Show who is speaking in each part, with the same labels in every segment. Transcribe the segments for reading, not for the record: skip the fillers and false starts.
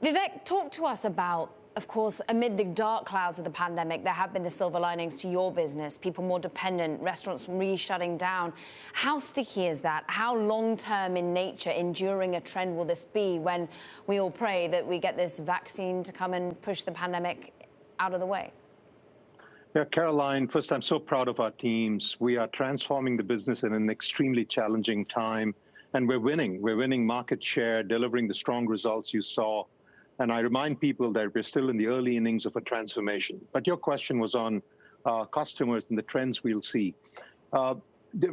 Speaker 1: Vivek, talk to us about, of course, amid the dark clouds of the pandemic, there have been the silver linings to your business, people more dependent, restaurants really shutting down. How sticky is that? How long-term in nature, enduring a trend will this be when we all pray that we get this vaccine to come and push the pandemic out of the way?
Speaker 2: Yeah, Caroline, first, I'm so proud of our teams. We are transforming the business in an extremely challenging time, and we're winning. We're winning market share, delivering the strong results you saw. And I remind people that we're still in the early innings of a transformation. But your question was on customers and the trends we'll see.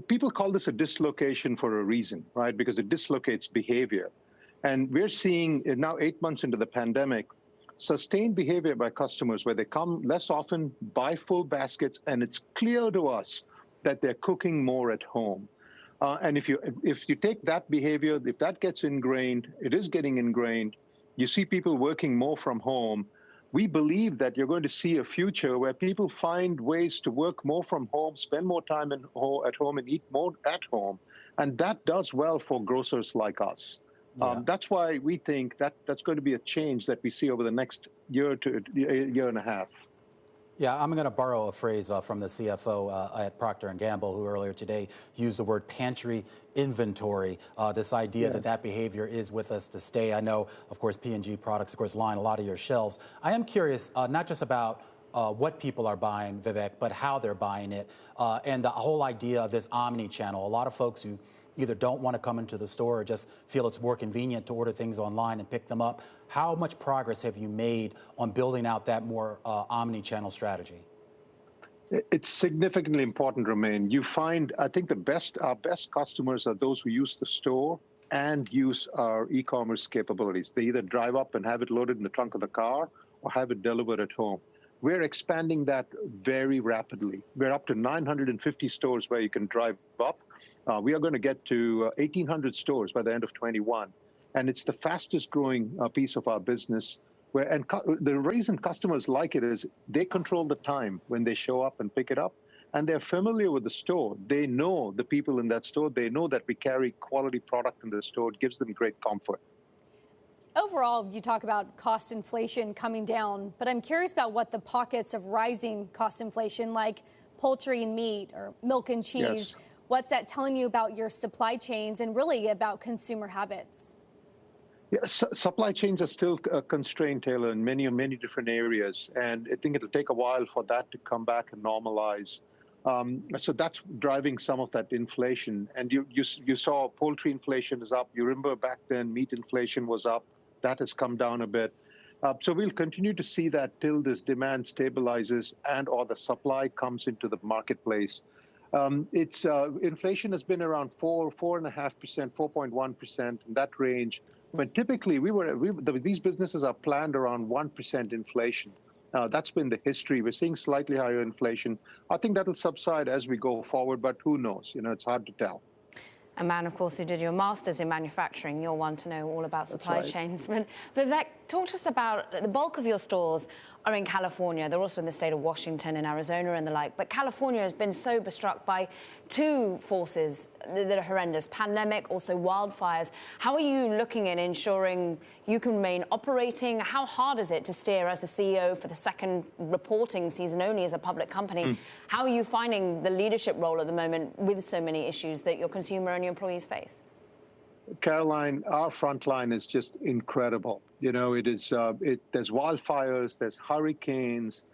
Speaker 2: People call this a dislocation for a reason, right? Because it dislocates behavior. And we're seeing now 8 months into the pandemic, sustained behavior by customers where they come less often, buy full baskets, and it's clear to us that they're cooking more at home. And if you take that behavior, if that gets ingrained, it is getting ingrained, you see people working more from home, we believe that you're going to see a future where people find ways to work more from home, spend more time at home, and eat more at home. And that does well for grocers like us.
Speaker 3: Yeah.
Speaker 2: That's why we think that that's going to be a change that we see over the next year to year and a half.
Speaker 3: Yeah, I'm going to borrow a phrase from the CFO at Procter & Gamble, who earlier today used the word pantry inventory, this idea that behavior is with us to stay. I know, of course, P&G products, of course, line a lot of your shelves. I am curious, not just about what people are buying, Vivek, but how they're buying it, and the whole idea of this omni-channel. A lot of folks who either don't want to come into the store or just feel it's more convenient to order things online and pick them up. How much progress have you made on building out that more omni-channel strategy?
Speaker 2: It's significantly important, Romain. You find, I think our best customers are those who use the store and use our e-commerce capabilities. They either drive up and have it loaded in the trunk of the car or have it delivered at home. We're expanding that very rapidly. We're up to 950 stores where you can drive up. We are going to get to 1,800 stores by the end of 21. And it's the fastest growing piece of our business. The reason customers like it is they control the time when they show up and pick it up. And they're familiar with the store. They know the people in that store. They know that we carry quality product in the store. It gives them great comfort.
Speaker 4: Overall, you talk about cost inflation coming down, but I'm curious about what the pockets of rising cost inflation, like poultry and meat or milk and cheese, what's that telling you about your supply chains and really about consumer habits?
Speaker 2: Yeah, supply chains are still constrained, Taylor, in many different areas. And I think it'll take a while for that to come back and normalize. So that's driving some of that inflation. And you saw poultry inflation is up. You remember back then meat inflation was up. That has come down a bit. So we'll continue to see that till this demand stabilizes and or the supply comes into the marketplace. Inflation has been around 4.5%, 4.1%, in that range. When typically these businesses are planned around 1% inflation. That's been the history. We're seeing slightly higher inflation. I think that'll subside as we go forward, but who knows? It's hard to tell.
Speaker 1: A man, of course, who did your master's in manufacturing. You're one to know all about supply chains. But Vivek, talk to us about the bulk of your stores are in California. They're also in the state of Washington and Arizona and the like. But California has been sober struck by two forces that are horrendous: pandemic, also wildfires. How are you looking at ensuring you can remain operating? How hard is it to steer as the CEO for the second reporting season only as a public company? How are you finding the leadership role at the moment with so many issues that your consumer and your employees face?
Speaker 2: Caroline, our front line is just incredible. There's wildfires, there's hurricanes,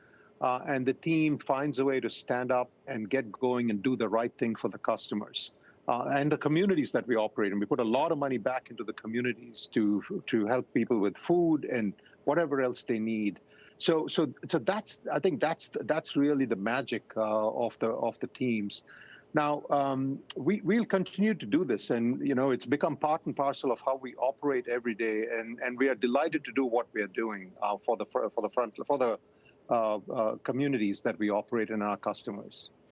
Speaker 2: and the team finds a way to stand up and get going and do the right thing for the customers and the communities that we operate in. We put a lot of money back into the communities to help people with food and whatever else they need. So I think that's really the magic of the teams. Now, we'll continue to do this, and it's become part and parcel of how we operate every day, and we are delighted to do what we are doing for the communities that we operate in, our customers.